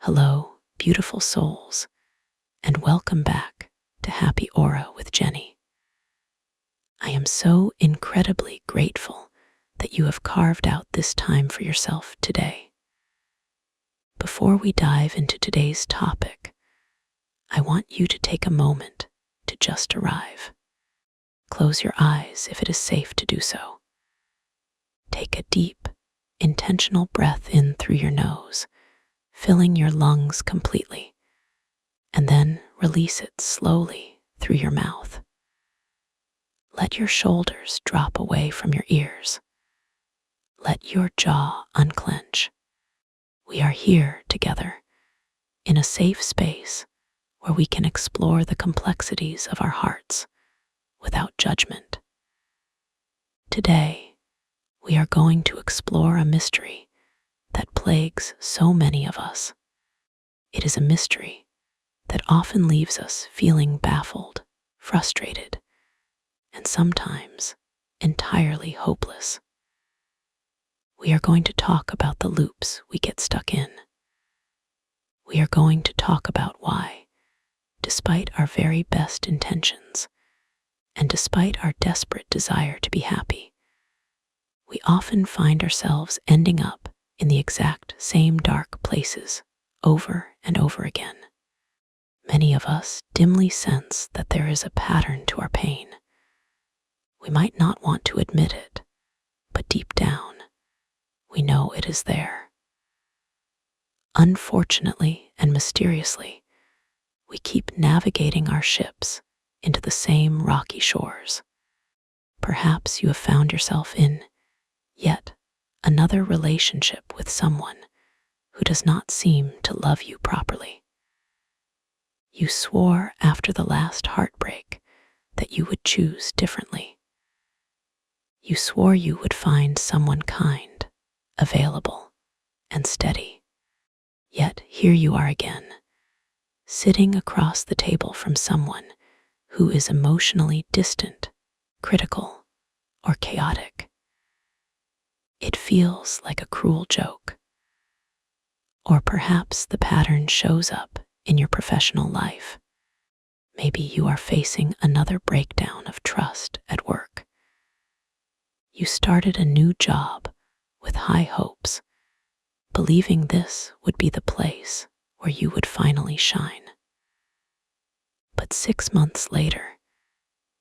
Hello, beautiful souls, and welcome back to Happy Aura with Jenny. I am so incredibly grateful that you have carved out this time for yourself today. Before we dive into today's topic, I want you to take a moment to just arrive. Close your eyes if it is safe to do so. Take a deep, intentional breath in through your nose, filling your lungs completely, and then release it slowly through your mouth. Let your shoulders drop away from your ears. Let your jaw unclench. We are here together in a safe space where we can explore the complexities of our hearts without judgment. Today, we are going to explore a mystery that plagues so many of us. It is a mystery that often leaves us feeling baffled, frustrated, and sometimes entirely hopeless. We are going to talk about the loops we get stuck in. We are going to talk about why, despite our very best intentions, and despite our desperate desire to be happy, we often find ourselves ending up in the exact same dark places over and over again. Many of us dimly sense that there is a pattern to our pain. We might not want to admit it, but deep down, we know it is there. Unfortunately and mysteriously, we keep navigating our ships into the same rocky shores. Perhaps you have found yourself in yet another relationship with someone who does not seem to love you properly. You swore after the last heartbreak that you would choose differently. You swore you would find someone kind, available, and steady. Yet here you are again, sitting across the table from someone who is emotionally distant, critical, or chaotic. It feels like a cruel joke. Or perhaps the pattern shows up in your professional life. Maybe you are facing another breakdown of trust at work. You started a new job with high hopes, believing this would be the place where you would finally shine. But 6 months later,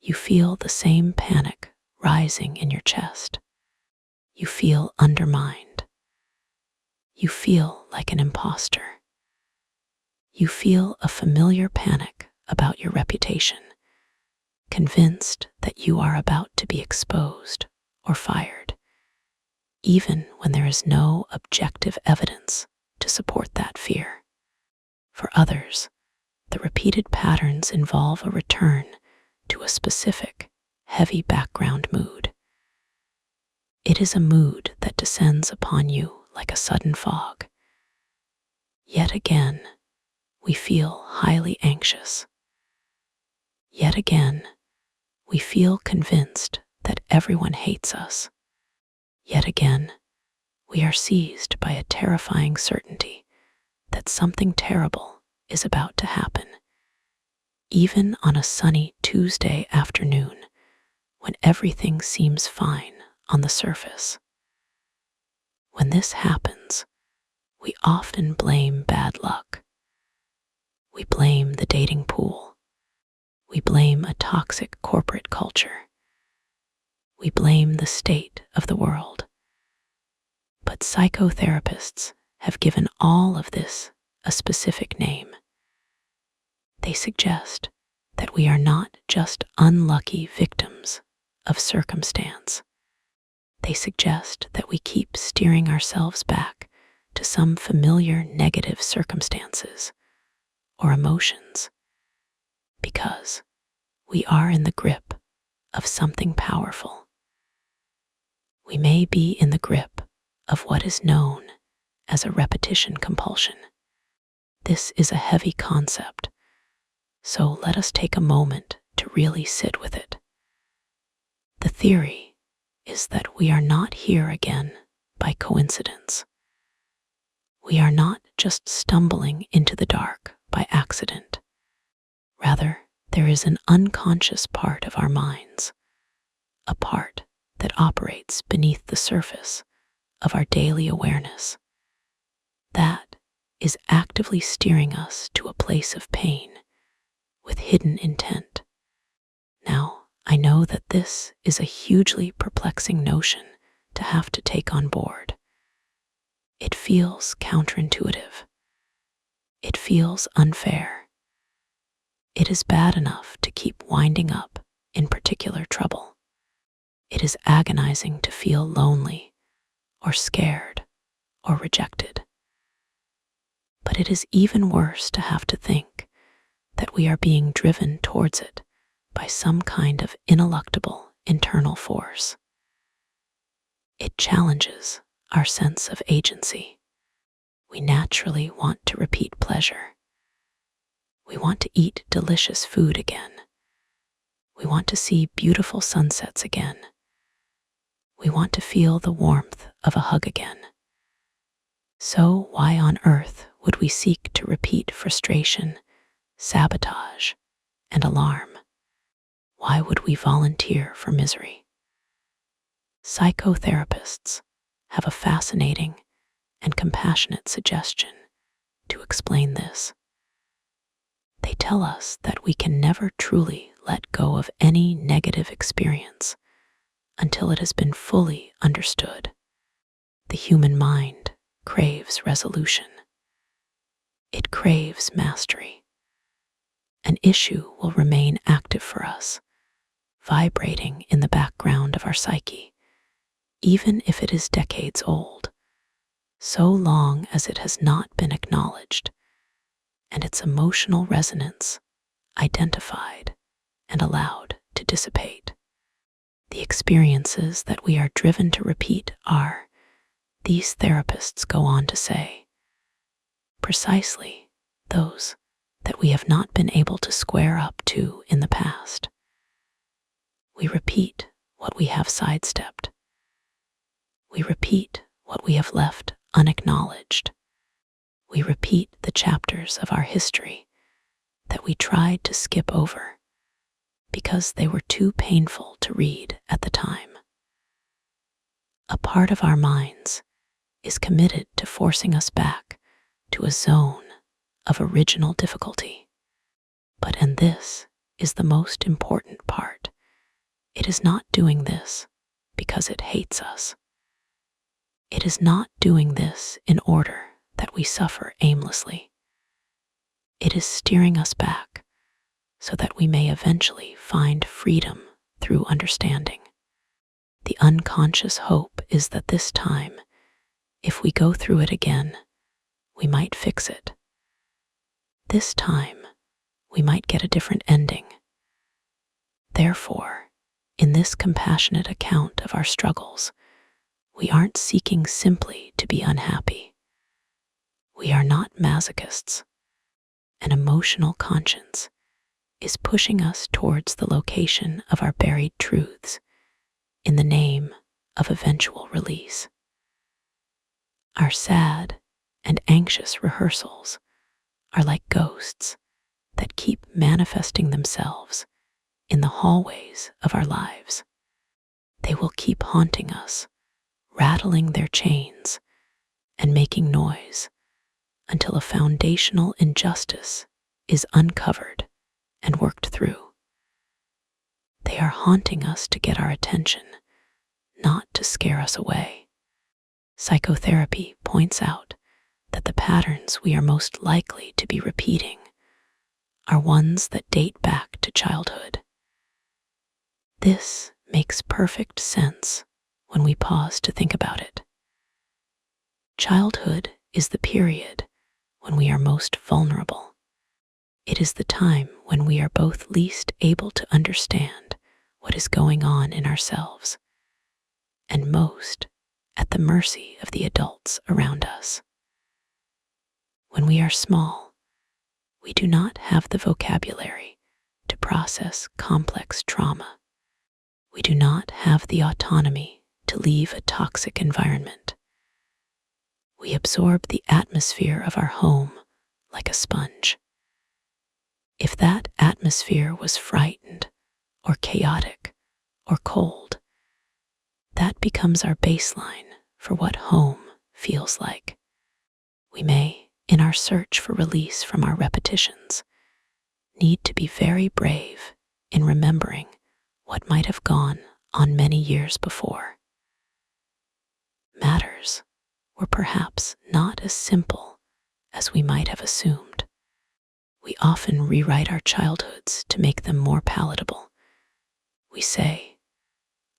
you feel the same panic rising in your chest. You feel undermined. You feel like an imposter. You feel a familiar panic about your reputation, convinced that you are about to be exposed or fired, even when there is no objective evidence to support that fear. For others, the repeated patterns involve a return to a specific, heavy background mood. It is a mood that descends upon you like a sudden fog. Yet again, we feel highly anxious. Yet again, we feel convinced that everyone hates us. Yet again, we are seized by a terrifying certainty that something terrible is about to happen, even on a sunny Tuesday afternoon when everything seems fine on the surface. When this happens, we often blame bad luck. We blame the dating pool. We blame a toxic corporate culture. We blame the state of the world. But psychotherapists have given all of this a specific name. They suggest that we are not just unlucky victims of circumstance. They suggest that we keep steering ourselves back to some familiar negative circumstances or emotions because we are in the grip of something powerful. We may be in the grip of what is known as a repetition compulsion. This is a heavy concept, so let us take a moment to really sit with it. The theory is that we are not here again by coincidence. We are not just stumbling into the dark by accident. Rather, there is an unconscious part of our minds, a part that operates beneath the surface of our daily awareness, that is actively steering us to a place of pain with hidden intent. Now, I know that this is a hugely perplexing notion to have to take on board. It feels counterintuitive. It feels unfair. It is bad enough to keep winding up in particular trouble. It is agonizing to feel lonely or scared or rejected. But it is even worse to have to think that we are being driven towards it by some kind of ineluctable internal force. It challenges our sense of agency. We naturally want to repeat pleasure. We want to eat delicious food again. We want to see beautiful sunsets again. We want to feel the warmth of a hug again. So why on earth would we seek to repeat frustration, sabotage, and alarm? Why would we volunteer for misery? Psychotherapists have a fascinating and compassionate suggestion to explain this. They tell us that we can never truly let go of any negative experience until it has been fully understood. The human mind craves resolution. It craves mastery. An issue will remain active for us, vibrating in the background of our psyche, even if it is decades old, so long as it has not been acknowledged and its emotional resonance identified and allowed to dissipate. The experiences that we are driven to repeat are, these therapists go on to say, precisely those that we have not been able to square up to in the past. We repeat what we have sidestepped. We repeat what we have left unacknowledged. We repeat the chapters of our history that we tried to skip over because they were too painful to read at the time. A part of our minds is committed to forcing us back to a zone of original difficulty. And this is the most important part. It is not doing this because it hates us. It is not doing this in order that we suffer aimlessly. It is steering us back so that we may eventually find freedom through understanding. The unconscious hope is that this time, if we go through it again, we might fix it. This time, we might get a different ending. Therefore, in this compassionate account of our struggles, we aren't seeking simply to be unhappy. We are not masochists. An emotional conscience is pushing us towards the location of our buried truths in the name of eventual release. Our sad and anxious rehearsals are like ghosts that keep manifesting themselves in the hallways of our lives. They will keep haunting us, rattling their chains and making noise until a foundational injustice is uncovered and worked through. They are haunting us to get our attention, not to scare us away. Psychotherapy points out that the patterns we are most likely to be repeating are ones that date back to childhood. This makes perfect sense when we pause to think about it. Childhood is the period when we are most vulnerable. It is the time when we are both least able to understand what is going on in ourselves and most at the mercy of the adults around us. When we are small, we do not have the vocabulary to process complex trauma. We do not have the autonomy to leave a toxic environment. We absorb the atmosphere of our home like a sponge. If that atmosphere was frightened or chaotic or cold, that becomes our baseline for what home feels like. We may, in our search for release from our repetitions, need to be very brave in remembering what might have gone on many years before. Matters were perhaps not as simple as we might have assumed. We often rewrite our childhoods to make them more palatable. We say,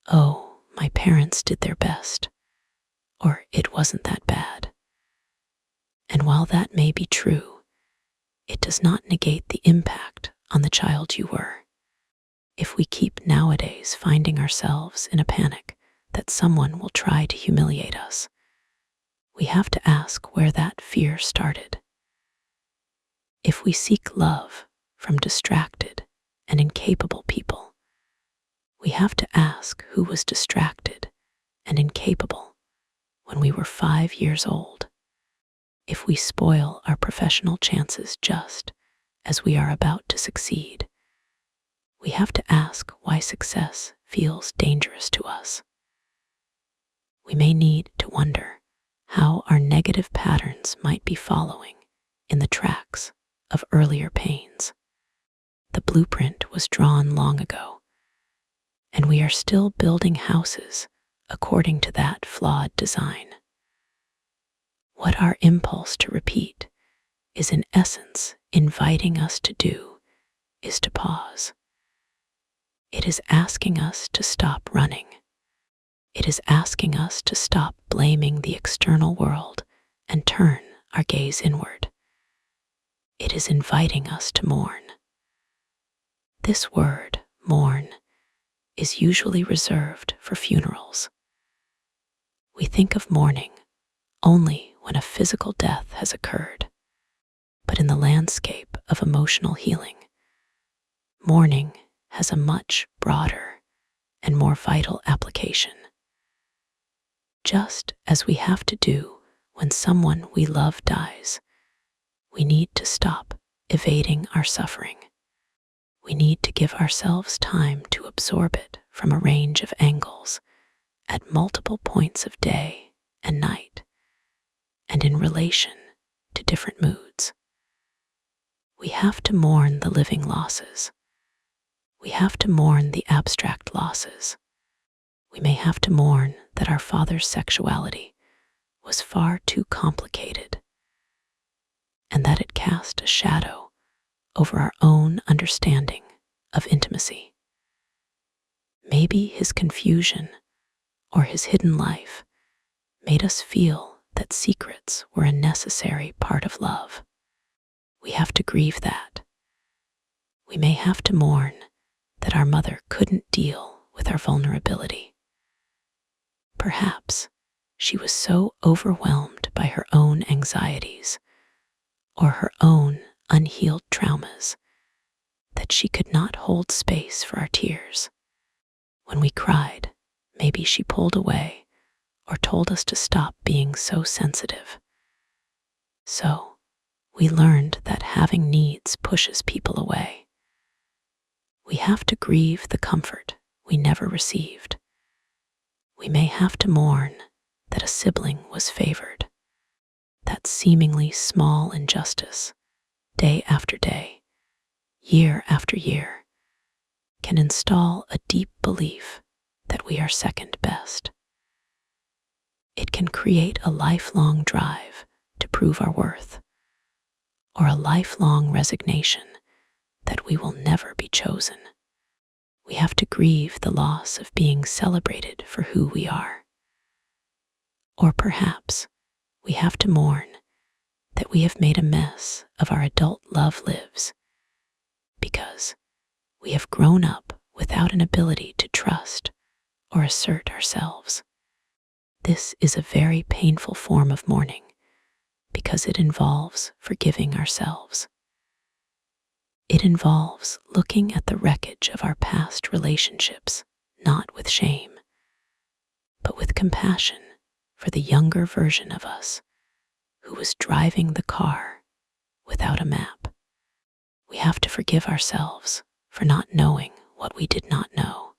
"Oh, my parents did their best," or "It wasn't that bad." And while that may be true, it does not negate the impact on the child you were. If we keep nowadays finding ourselves in a panic that someone will try to humiliate us, we have to ask where that fear started. If we seek love from distracted and incapable people, we have to ask who was distracted and incapable when we were 5 years old. If we spoil our professional chances just as we are about to succeed, we have to ask why success feels dangerous to us. We may need to wonder how our negative patterns might be following in the tracks of earlier pains. The blueprint was drawn long ago, and we are still building houses according to that flawed design. What our impulse to repeat is in essence inviting us to do is to pause. It is asking us to stop running. It is asking us to stop blaming the external world and turn our gaze inward. It is inviting us to mourn. This word, mourn, is usually reserved for funerals. We think of mourning only when a physical death has occurred. But in the landscape of emotional healing, mourning has a much broader and more vital application. Just as we have to do when someone we love dies, we need to stop evading our suffering. We need to give ourselves time to absorb it from a range of angles at multiple points of day and night, and in relation to different moods. We have to mourn the living losses. We have to mourn the abstract losses. We may have to mourn that our father's sexuality was far too complicated, and that it cast a shadow over our own understanding of intimacy. Maybe his confusion or his hidden life made us feel that secrets were a necessary part of love. We have to grieve that. We may have to mourn that our mother couldn't deal with our vulnerability. Perhaps she was so overwhelmed by her own anxieties or her own unhealed traumas that she could not hold space for our tears. When we cried, maybe she pulled away or told us to stop being so sensitive. So, we learned that having needs pushes people away. We have to grieve the comfort we never received. We may have to mourn that a sibling was favored. That seemingly small injustice, day after day, year after year, can install a deep belief that we are second best. It can create a lifelong drive to prove our worth, or a lifelong resignation that we will never be chosen. We have to grieve the loss of being celebrated for who we are. Or perhaps we have to mourn that we have made a mess of our adult love lives because we have grown up without an ability to trust or assert ourselves. This is a very painful form of mourning because it involves forgiving ourselves. It involves looking at the wreckage of our past relationships, not with shame, but with compassion for the younger version of us who was driving the car without a map. We have to forgive ourselves for not knowing what we did not know.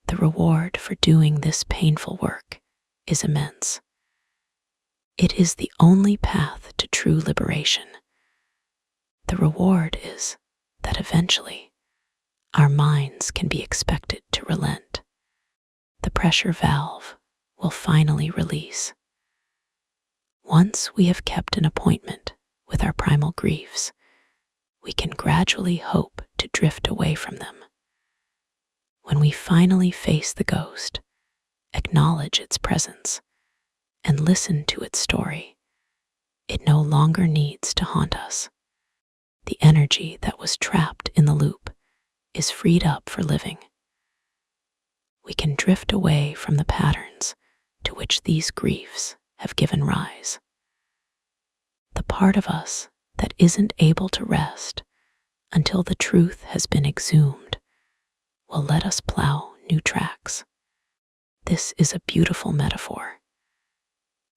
The reward for doing this painful work is immense. It is the only path to true liberation. The reward is that eventually our minds can be expected to relent. The pressure valve will finally release. Once we have kept an appointment with our primal griefs, we can gradually hope to drift away from them. When we finally face the ghost, acknowledge its presence, and listen to its story, it no longer needs to haunt us. The energy that was trapped in the loop is freed up for living. We can drift away from the patterns to which these griefs have given rise. The part of us that isn't able to rest until the truth has been exhumed will let us plow new tracks. This is a beautiful metaphor.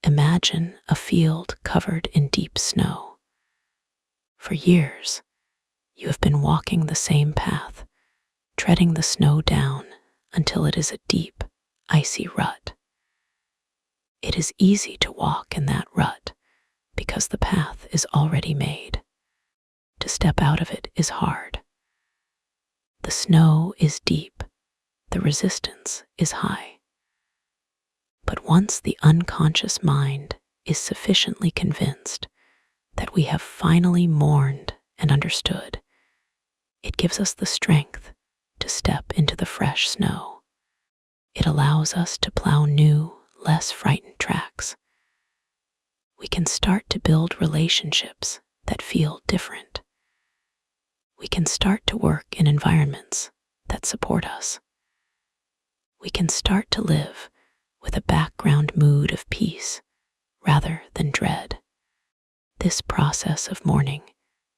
Imagine a field covered in deep snow. For years, you have been walking the same path, treading the snow down until it is a deep, icy rut. It is easy to walk in that rut because the path is already made. To step out of it is hard. The snow is deep, the resistance is high. But once the unconscious mind is sufficiently convinced that we have finally mourned and understood, it gives us the strength to step into the fresh snow. It allows us to plow new, less frightened tracks. We can start to build relationships that feel different. We can start to work in environments that support us. We can start to live with a background mood of peace rather than dread. This process of mourning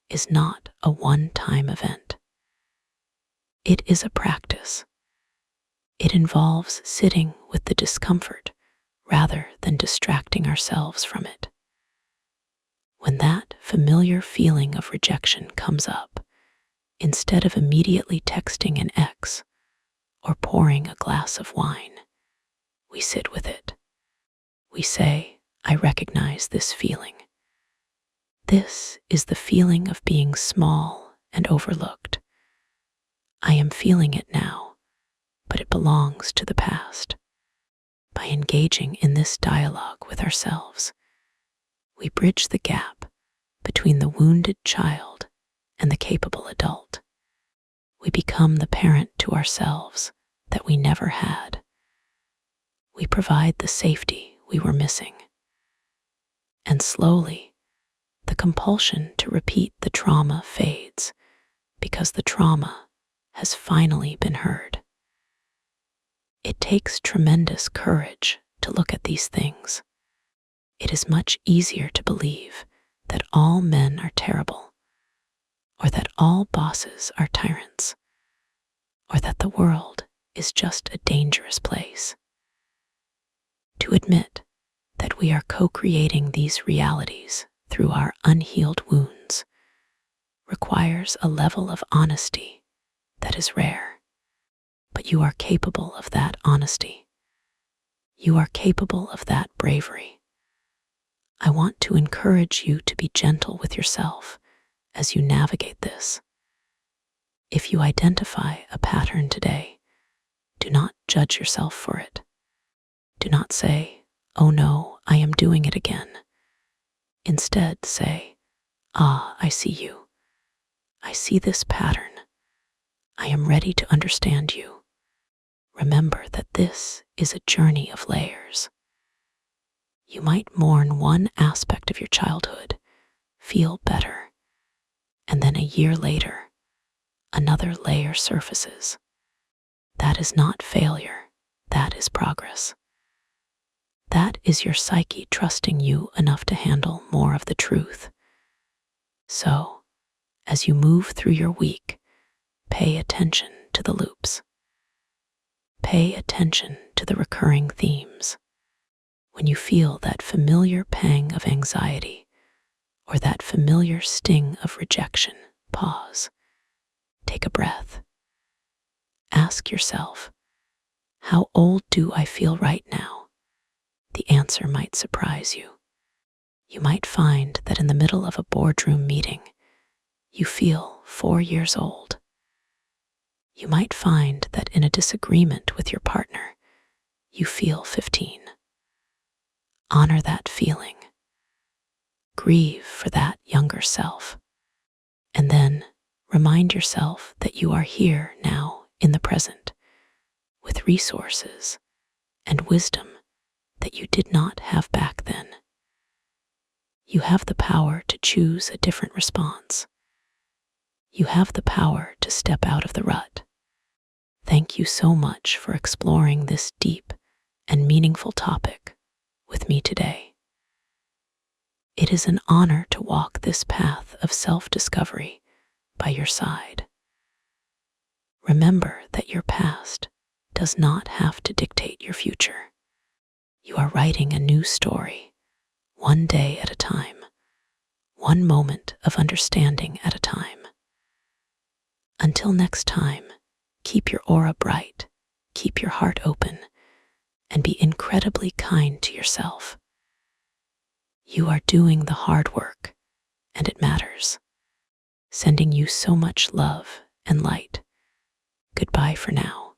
is not a one-time event. It is a practice. It involves sitting with the discomfort rather than distracting ourselves from it. When that familiar feeling of rejection comes up, instead of immediately texting an ex or pouring a glass of wine, we sit with it. We say, I recognize this feeling. This is the feeling of being small and overlooked. I am feeling it now, but it belongs to the past. By engaging in this dialogue with ourselves, we bridge the gap between the wounded child and the capable adult. We become the parent to ourselves that we never had. We provide the safety we were missing. And slowly, the compulsion to repeat the trauma fades because the trauma has finally been heard. It takes tremendous courage to look at these things. It is much easier to believe that all men are terrible, or that all bosses are tyrants, or that the world is just a dangerous place. To admit that we are co-creating these realities through our unhealed wounds requires a level of honesty that is rare. But you are capable of that honesty. You are capable of that bravery. I want to encourage you to be gentle with yourself as you navigate this. If you identify a pattern today, do not judge yourself for it. Do not say, oh no, I am doing it again. Instead say, ah, I see you. I see this pattern. I am ready to understand you. Remember that this is a journey of layers. You might mourn one aspect of your childhood, feel better, and then a year later, another layer surfaces. That is not failure, that is progress. That is your psyche trusting you enough to handle more of the truth. So, as you move through your week, pay attention to the loops. Pay attention to the recurring themes. When you feel that familiar pang of anxiety or that familiar sting of rejection, pause. Take a breath. Ask yourself, how old do I feel right now? The answer might surprise you. You might find that in the middle of a boardroom meeting, you feel 4 years old. You might find that in a disagreement with your partner, you feel 15. Honor that feeling. Grieve for that younger self. And then remind yourself that you are here now in the present with resources and wisdom that you did not have back then. You have the power to choose a different response. You have the power to step out of the rut. Thank you so much for exploring this deep and meaningful topic with me today. It is an honor to walk this path of self-discovery by your side. Remember that your past does not have to dictate your future. You are writing a new story, one day at a time, one moment of understanding at a time. Until next time, keep your aura bright, keep your heart open, and be incredibly kind to yourself. You are doing the hard work, and it matters. Sending you so much love and light. Goodbye for now.